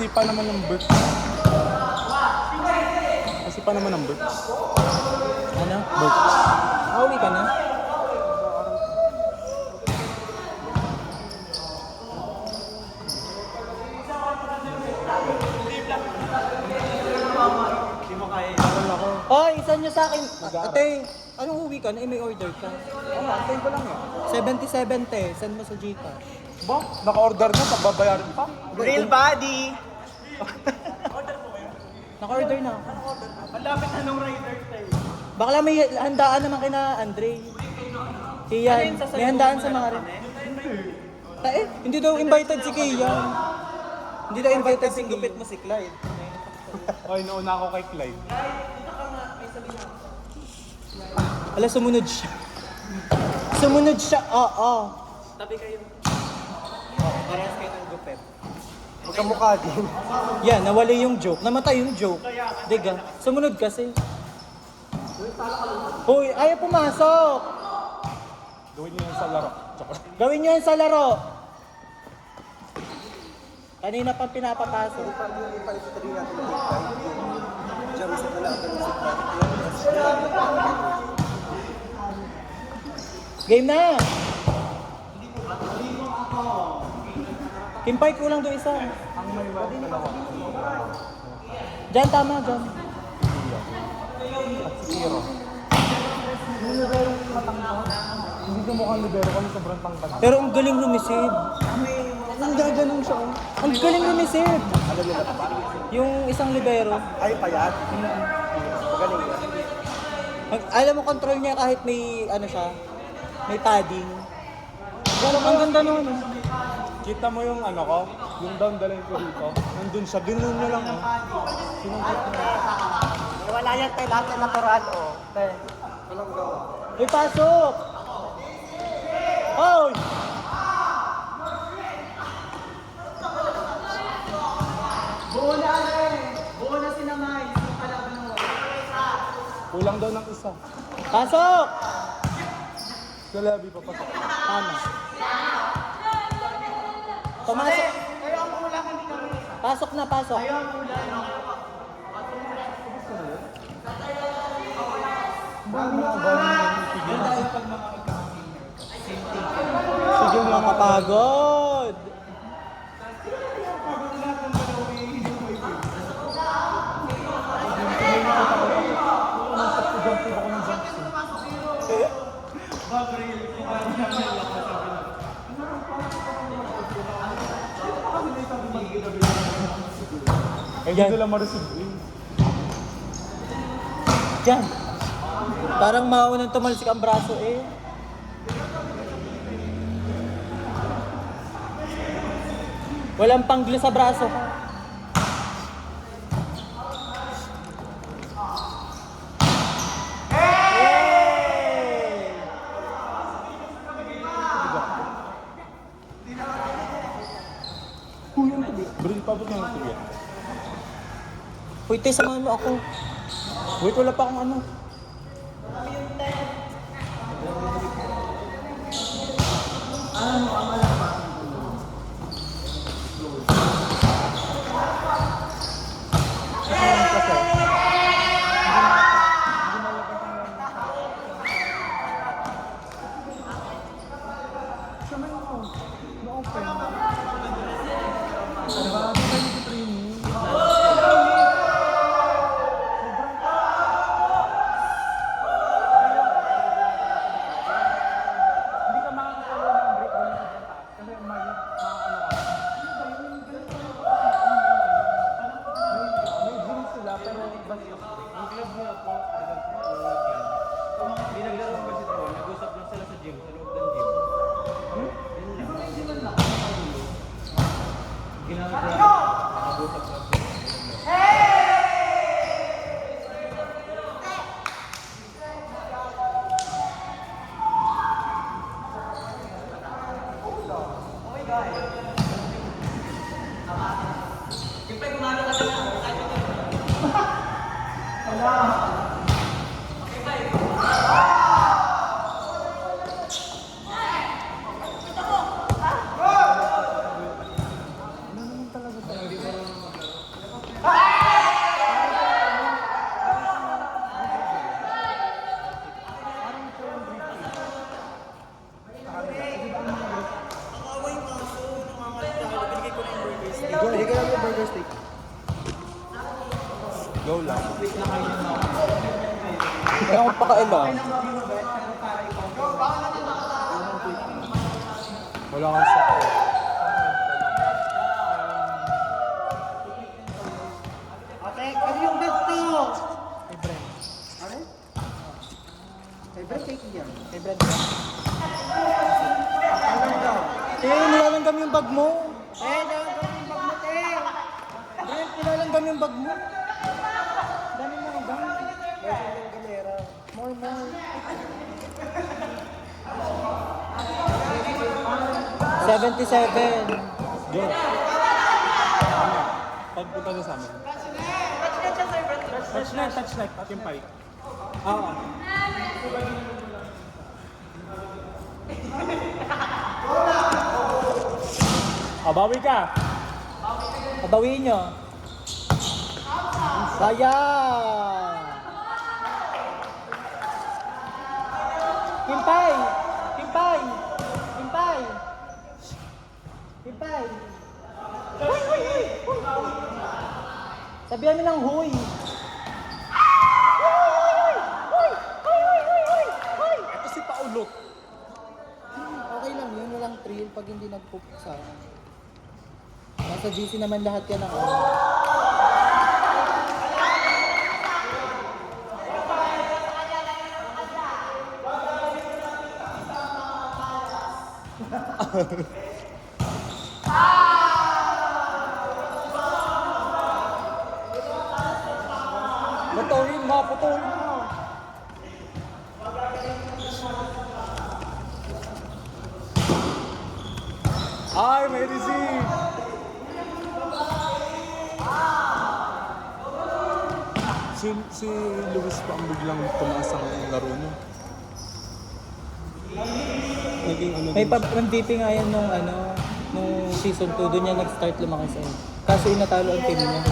Nasipa naman ng bird. Nasipa naman ng bird. Ano? Bird. Uwi ka na? Hoy, isan nyo sa akin. Ate, anong uwi ka na? May order ka. Antayin ko lang yan. 77 te, send mo sa Gcash. Ba? Naka-order na, pagbabayaran pa? Real body! Naka-order na ako. Malapit na nung rider tayo. Bakla may handaan naman kina Andre. Kian, may handaan sa mga rin. Hindi daw invited si Kian. Hindi daw invited si Gupit mo si Clyde. Ay, nauna ako kay Clyde. Ala, sumunod siya. Sumunod siya, oo. Tabi kayo. Parehas kayo ng gupit. Magkamukha din. Yan, nawali yung joke. Namatay yung joke. Diga, sumunod kasi. Hoy, ayaw pumasok. Gawin niyo yun sa laro. Tsaka. Gawin nyo yan sa laro. Kanina pang pinapapasok. Game na! Kimpay kulang doon isa. Ang may wag dalawa. Diyan, tama, dyan. At si Kiro. Yung libero yung matangkad. Hindi ko mukhang libero kasi sobrang tangkad. Pero ang galing lumisid. Ang gaganong siya. Oh. Ang galing lumisid. Ano nila pa? Yung isang libero. Ay, payat. Magaling yan. Alam mo, control niya kahit may, ano siya, may padding. Ang ganda nun. Kita mo yung ano ko? Yung down dalhin ko dito. Nandun siya. Ganun niya lang. Sinungkit niya. Wala yan tayo lahat na natural, oh. Walang gawa. May pasok! Hoy! Buo na buo na sinamay. Yung kalaban mo. Kulang daw ng isa. Pasok! Galabi pa pasok. Tama. Pumasok. Kayo ang kulang, hindi kami. Pasok na, pasok. Kayo ang kulang. Sige mo. Nakapagod. Eh, Yan. hindi nila ma-receive. Diyan. Parang maunang tumalsik ang braso eh. Walang panggli sa braso. Yay! Bring pa ba ng tubi? Uy, te, samahan mo ako. Wait, wala pa akong ano. burger steak. Go lang. Wala akong pakailan. Wala kang sa... Okay, ano yung gusto? Kay Brent. Ano? Favorite cake yan. Kay Brent. Nilalanggam yung bag mo. Daw yung bagmate. Brent, nilalanggam yung bag mo. Dami mo ang bag. Galera. More. 77. Go. Pagpunta na sa amin. Touch net. Yung pipe. Oo. Bawi ka. Pabawiin nyo. Sayang. Himpay. Sabihan mo ng huy. Ito si Paulot. Okay lang yun, walang thrill pag hindi nagpupuksa. Nasa GC naman lahat yan ang Putulin mo. Ay, may receive. Si Luis pa ang biglang tumaas ang laro niya. Naging ano May din siya. MVP nga yan nung season 2, doon niya nag-start lumakas eh. Kaso inatalo ang team niya.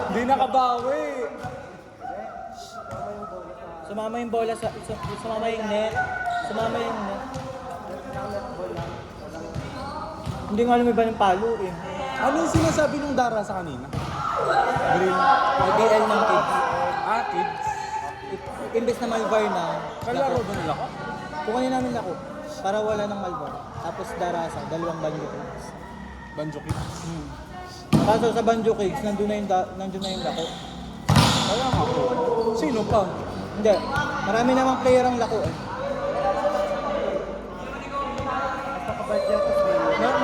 Hindi nakabawi. Sumama yung bola sumama yung net. Hindi nga alam iba ng palo eh. Ano yung sinasabi nung Dara sa kanina? Grill. IBL ng kids. Kids. Imbes na Malvar na. Kalaro ba nila ko? Kukunin namin lako. Para wala ng Malvar. Tapos Darasa, dalawang Banjo Kids. Banjo Kids. Kaso sa Banjo Kids, nandun na yung lako. Kaya nga po. Sino pa? Hindi. Marami namang player ang lako eh.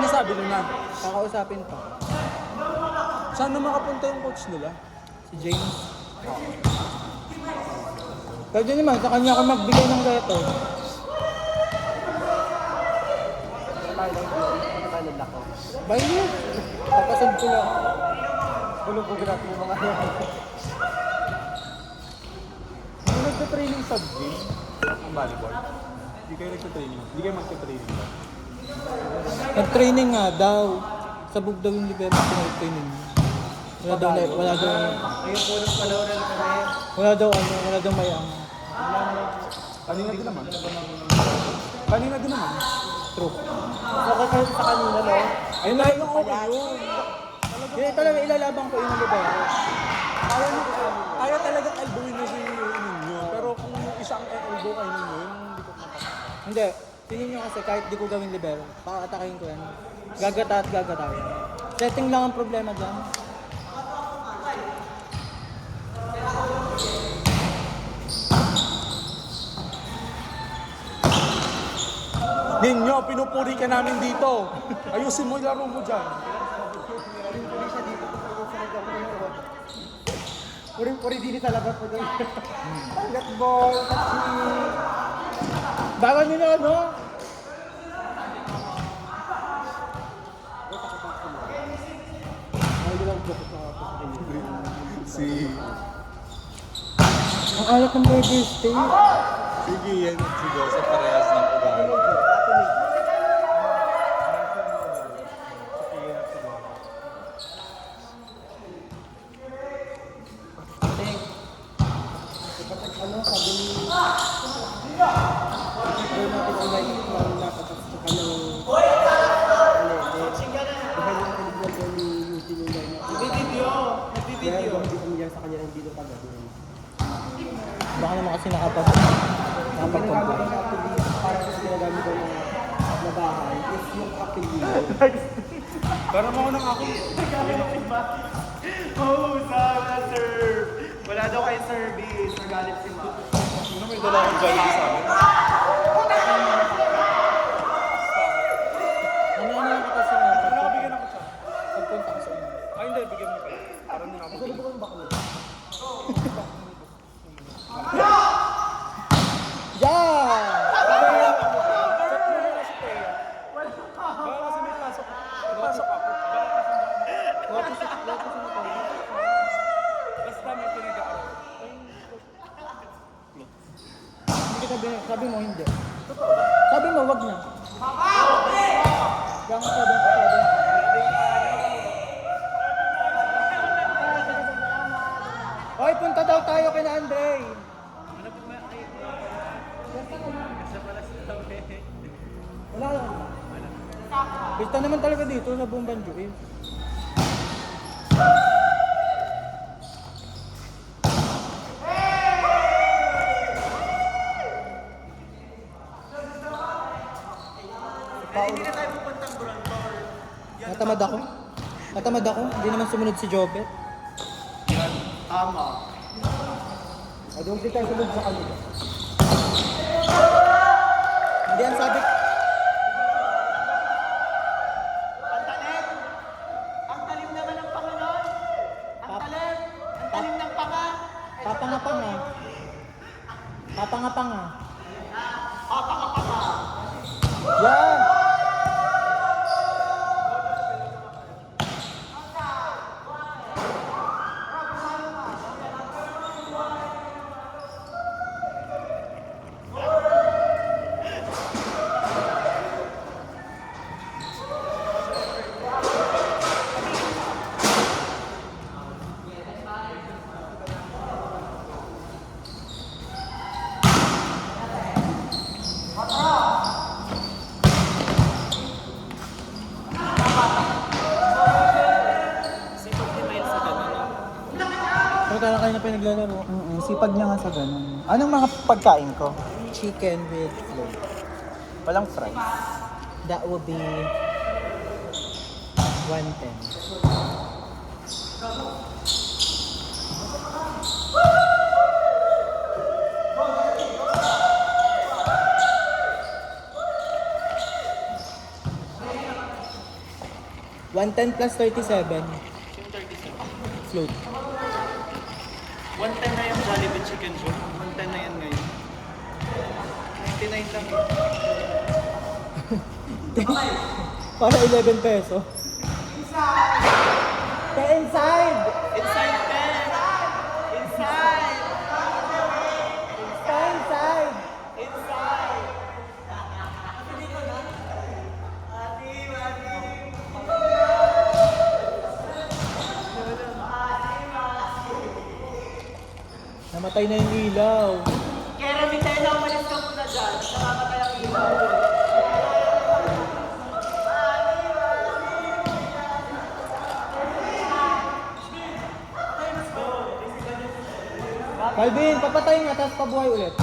Nasabi nyo na. Kakausapin pa. Saan na makapunta yung coach nila? Si James. Pwede naman, sa kanya ako magbigay ng gato. Bayot! Papasad ko lang. Bulog ko grabe yung mga Hindi nagka-training sa gym? Ang volleyball? Hindi kayo nagka-training? Hindi kayo magka-training ba? Nag-training nga daw. Sabog daw yung libero sa nag-training. Wala daw Ngayon po nung panahon na kami. wala daw may Kanina din naman. Kanina din naman. true. Okay kayo sa kanina, no? Ayun na yung okay yun. Hindi talaga ilalabang ko yung libero. Kaya talagang elbowin na si ninyo. Pero kung yung isang elbow kayo ninyo, yun hindi ko mapapagod. Hindi. Tingin nyo kasi kahit di ko gawin libero, pakatakayin ko yan. Gagata at gagata yan. Setting lang ang problema dyan. Ninyo, pinupuri ka namin dito. Ayusin mo yung laro mo dyan. Puri din talaga po doon. Hanggat ball, Bago nyo na ano? Si... Ang alat ng burger steak. Sige, yan. Si Joseph parehas ng ugali. ayaw natin ang light ng nakatas sa kanyang dahil yung kanignan ko ni Eugene yung line up. Kaya gamitin niya sa kanya ng dito kagabi. Baka naman kasi Ang ginagamit ng apelido para sa ginagamit ko na bahay is yung apelido. Pero mo nang ako. Sana, sir. Wala daw kay service. Nagalit si Ma. Sino may dala akong Jollibee sa amin? Ano lang kita sa Ano nakabigyan ako siya? pagpunta ko sa inyo. Ay hindi, bigyan mo pala. Parang hindi na ako. Ano ba ang baklo? Yan! Baka kasi may pasok. Pasok ako. Basta may pinag-aaral. Hindi sabi mo hindi. Sabi mo, wag na. Kaya nga sabi mo. Hoy, punta daw tayo kina Andre. Wala lang. Pista naman talaga dito sa buong Banjo eh. Hindi na tayo pupuntang Brontor. Natamad ako. Natamad ako. Hindi naman sumunod si Jobet. Tama. Doon din tayo sunod sa kanila. Hindi ang sabi. Ang talim. Ang talim naman ng Panginoon. Ang talim. Ang talim ng panga. Papanga-panga. Papanga-panga. Yan! Pero kaya kayo na pinaglalaro. Sipag niya nga sa ganun. Anong mga pagkain ko? Chicken with flour. Walang fries. That will be 110. $110 plus 37. Yung 37. Float. 110 na yung Jollibee chicken joke. 110 na yan ngayon. 99 lang yun. Para 11 peso. Inside! Inside pen! Inside! Inside! Inside! Namatay na yung ilaw. Kaya Ramitela, umalis ka muna dyan. Nakamatay ang ilaw. Calvin, papatay nga, tapos pabuhay ulit.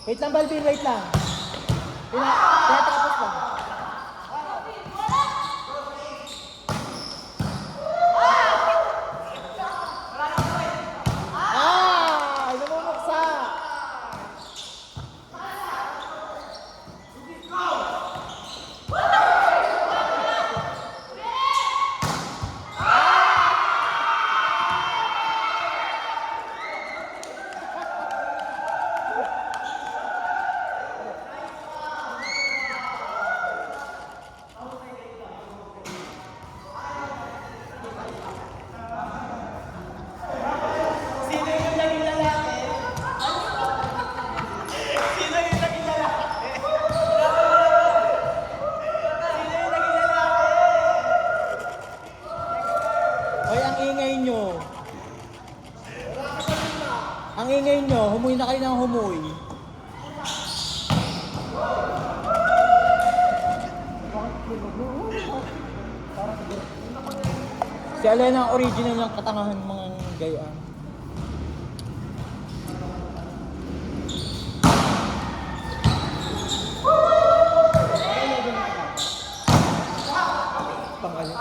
Wait lang, Balvin, wait lang. Tinatapos lang. Namumuksa! Ang ingay nyo, humuy na kayo ng humuy. Si Alena ang original ng katangahan mga gayaan. Pangalan.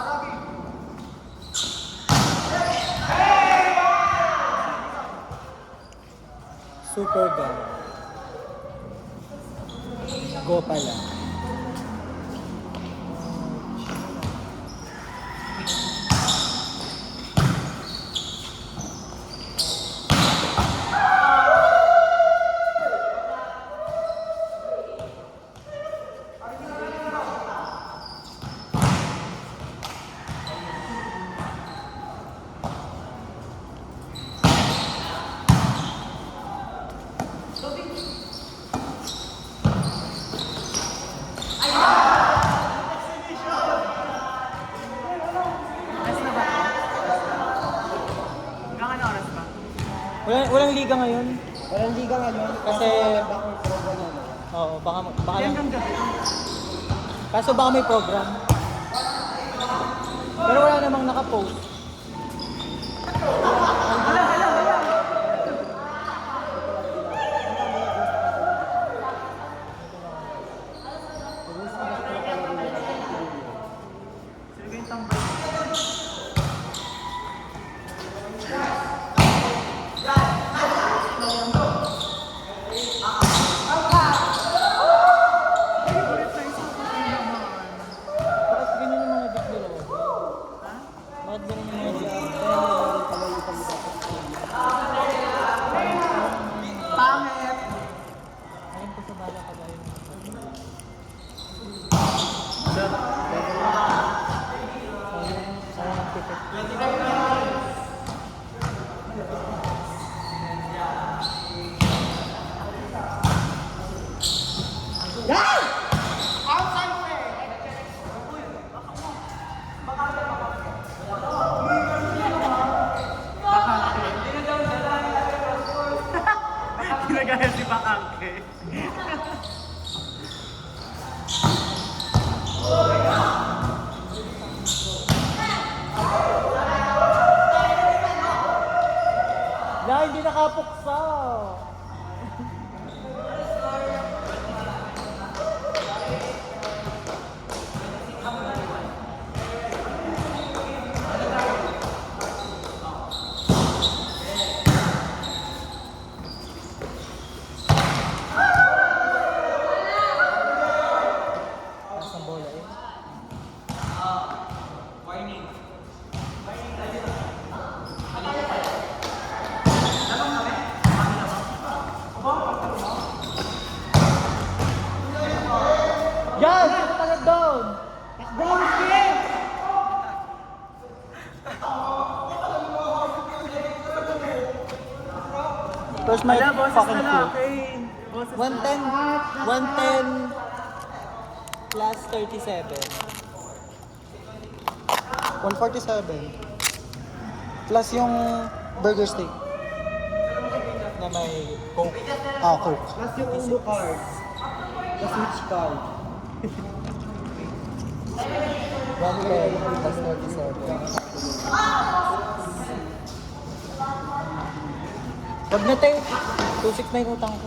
Super gun. Go pala. Walang liga ngayon. Walang liga ngayon. Kasi, Bakong program na. oo, baka lang. Kaso baka may program. Pero wala namang nakapost. Bakit ganyan yung mga big nila? Bakit ganyan yung mga big nila? Pangit! Ayun ko sa bala ka ba yun? Sayang ang ticket. Ginagaya si Bakangke. Na, hindi nakapuksa. Nasa bola eh. Yan! Sino tagad doon? Where's my fucking clue? 110 plus 37. 147. Plus yung burger steak. Na may Coke. Ah, Coke. Plus yung Uno card. The Switch card. 110 plus 37. Wag na tayo. 2.6 na yung utang ko.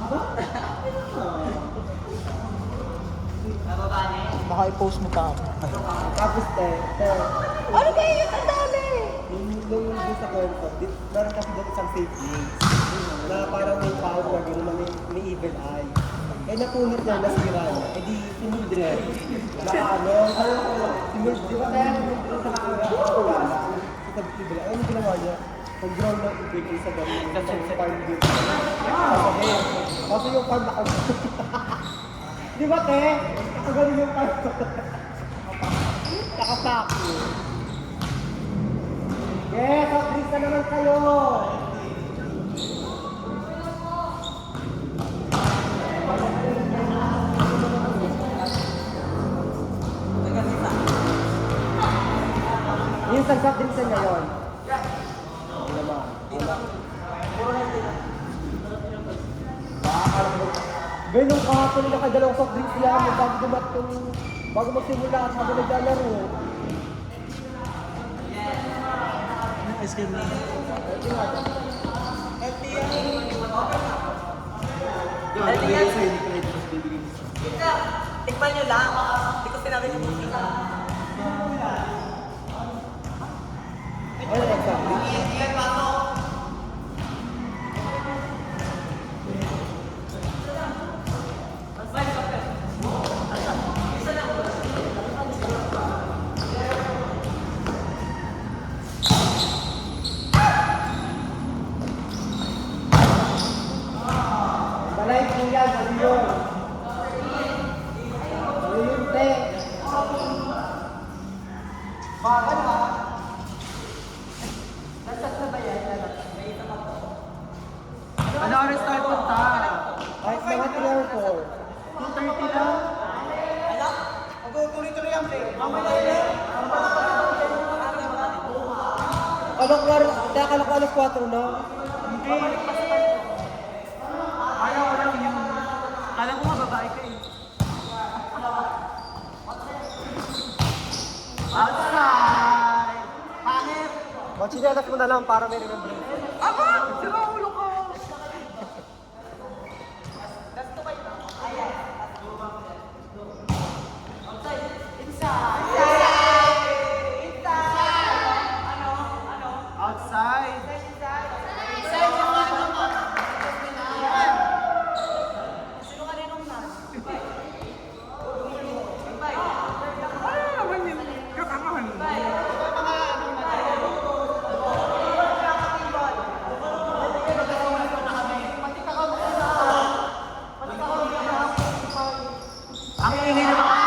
Baka i-post mo pa ako. Tapos Ano ba yun? Ang dami! nung sa kwento, meron kasi doon isang fake news na parang may power, yung may evil eye. Eh napunit niya, nasira niya. Eh di, si Mildred. Baka ano, si Mildred, di ba kaya Mildred sa kakagala? Sa evil eye, ano ginawa niya? Pag-draw ng evil eye sa dami, sa farm dito. Kasi yung farm nakagano. Di ba, te? Nakagano yung farm. Nakasaki. Yes, at least na naman kayo! Yung sagsat din sa ngayon. Wala. Ganun kahapon na nakadalawang soft drinks yan bago magsimula at habang naglalaro. Yung ice cream na. Healthy yan. Tikman nyo lang. Hindi ko sinabi nyo buti. Ano exactly? Balay po yan, ano yun? Ano yun, te? Ano oras tayo punta? Kahit mga 3 or 4. 2:30 lang. Ala, tuloy-tuloy ang play. Mamaya yan. Akala ko alas 4 na. Hindi. Ayaw ko lang yun. Kala ko nga babae ka eh. Outside! Pangit! Magsinalas mo na lang para may remembrance. Aba! Sira ulo ko! Outside! Ang ingay na mga